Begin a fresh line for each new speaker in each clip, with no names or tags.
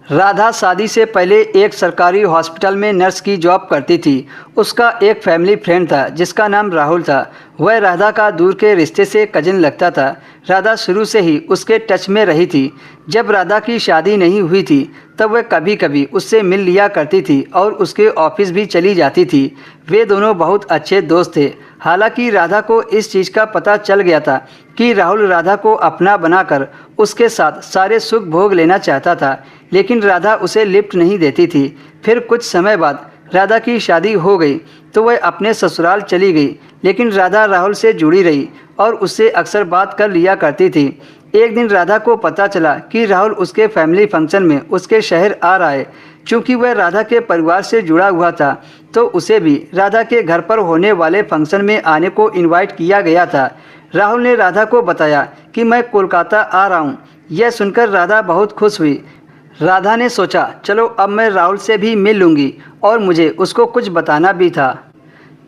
राधा शादी से पहले एक सरकारी हॉस्पिटल में नर्स की जॉब करती थी। उसका एक फैमिली फ्रेंड था जिसका नाम राहुल था। वह राधा का दूर के रिश्ते से कजिन लगता था। राधा शुरू से ही उसके टच में रही थी। जब राधा की शादी नहीं हुई थी तब वह कभी कभी उससे मिल लिया करती थी और उसके ऑफिस भी चली जाती थी। वे दोनों बहुत अच्छे दोस्त थे। हालांकि राधा को इस चीज़ का पता चल गया था कि राहुल राधा को अपना बनाकर उसके साथ सारे सुख भोग लेना चाहता था, लेकिन राधा उसे लिफ्ट नहीं देती थी। फिर कुछ समय बाद राधा की शादी हो गई तो वह अपने ससुराल चली गई, लेकिन राधा राहुल से जुड़ी रही और उससे अक्सर बात कर लिया करती थी। एक दिन राधा को पता चला कि राहुल उसके फैमिली फंक्शन में उसके शहर आ रहा है। चूँकि वह राधा के परिवार से जुड़ा हुआ था तो उसे भी राधा के घर पर होने वाले फंक्शन में आने को इनवाइट किया गया था। राहुल ने राधा को बताया कि मैं कोलकाता आ रहा हूँ। यह सुनकर राधा बहुत खुश हुई। राधा ने सोचा चलो अब मैं राहुल से भी मिल लूँगी और मुझे उसको कुछ बताना भी था।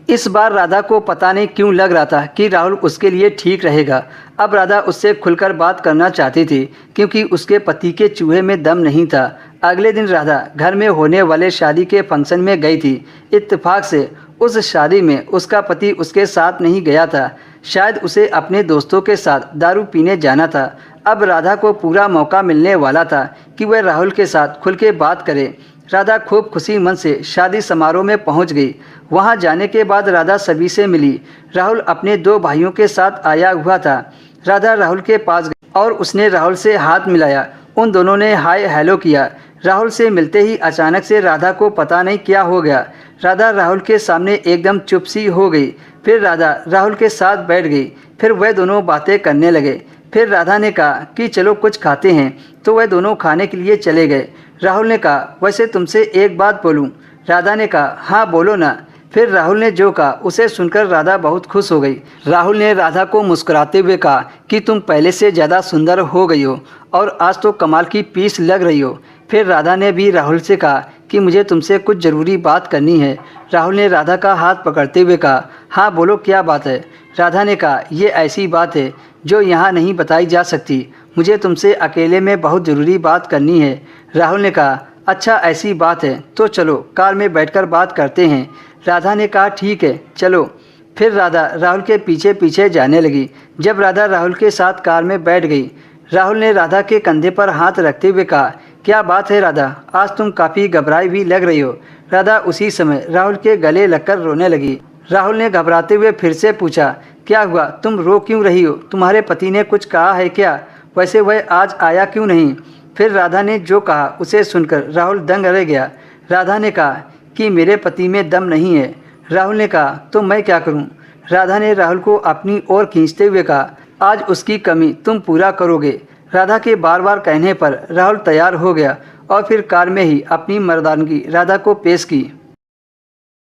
इस बार राधा को पता नहीं क्यों लग रहा था कि राहुल उसके लिए ठीक रहेगा। अब राधा उससे खुलकर बात करना चाहती थी क्योंकि उसके पति के चूहे में दम नहीं था। अगले दिन राधा घर में होने वाले शादी के फंक्शन में गई थी। इत्तेफाक से उस शादी में उसका पति उसके साथ नहीं गया था। शायद उसे अपने दोस्तों के साथ दारू पीने जाना था। अब राधा को पूरा मौका मिलने वाला था कि वह राहुल के साथ खुल के बात करे। राधा खूब खुशी मन से शादी समारोह में पहुंच गई। वहां जाने के बाद राधा सभी से मिली। राहुल अपने दो भाइयों के साथ आया हुआ था। राधा राहुल के पास गई और उसने राहुल से हाथ मिलाया। उन दोनों ने हाय हेलो किया। राहुल से मिलते ही अचानक से राधा को पता नहीं क्या हो गया। राधा राहुल के सामने एकदम चुप सी हो गई। फिर राधा राहुल के साथ बैठ गई। फिर वह दोनों बातें करने लगे। फिर राधा ने कहा कि चलो कुछ खाते हैं, तो वह दोनों खाने के लिए चले गए। राहुल ने कहा वैसे तुमसे एक बात बोलूं? राधा ने कहा हाँ बोलो ना। फिर राहुल ने जो कहा उसे सुनकर राधा बहुत खुश हो गई। राहुल ने राधा को मुस्कुराते हुए कहा कि तुम पहले से ज़्यादा सुंदर हो गई हो और आज तो कमाल की पीस लग रही हो। फिर राधा ने भी राहुल से कहा कि मुझे तुमसे कुछ ज़रूरी बात करनी है। राहुल ने राधा का हाथ पकड़ते हुए कहा हाँ बोलो क्या बात है। राधा ने कहा ये ऐसी बात है जो यहाँ नहीं बताई जा सकती। मुझे तुमसे अकेले में बहुत ज़रूरी बात करनी है। राहुल ने कहा अच्छा ऐसी बात है तो चलो कार में बैठकर बात करते हैं। राधा ने कहा ठीक है चलो। फिर राधा राहुल के पीछे पीछे जाने लगी। जब राधा राहुल के साथ कार में बैठ गई, राहुल ने राधा के कंधे पर हाथ रखते हुए कहा क्या बात है राधा, आज तुम काफ़ी घबराई भी लग रही हो। राधा उसी समय राहुल के गले लगकर रोने लगी। राहुल ने घबराते हुए फिर से पूछा क्या हुआ, तुम रो क्यों रही हो? तुम्हारे पति ने कुछ कहा है क्या? वैसे वह आज आया क्यों नहीं? फिर राधा ने जो कहा उसे सुनकर राहुल दंग रह गया। राधा ने कहा कि मेरे पति में दम नहीं है। राहुल ने कहा तो मैं क्या करूं? राधा ने राहुल को अपनी ओर खींचते हुए कहा आज उसकी कमी तुम पूरा करोगे। राधा के बार बार कहने पर राहुल तैयार हो गया और फिर कार में ही अपनी मर्दानगी राधा को पेश की।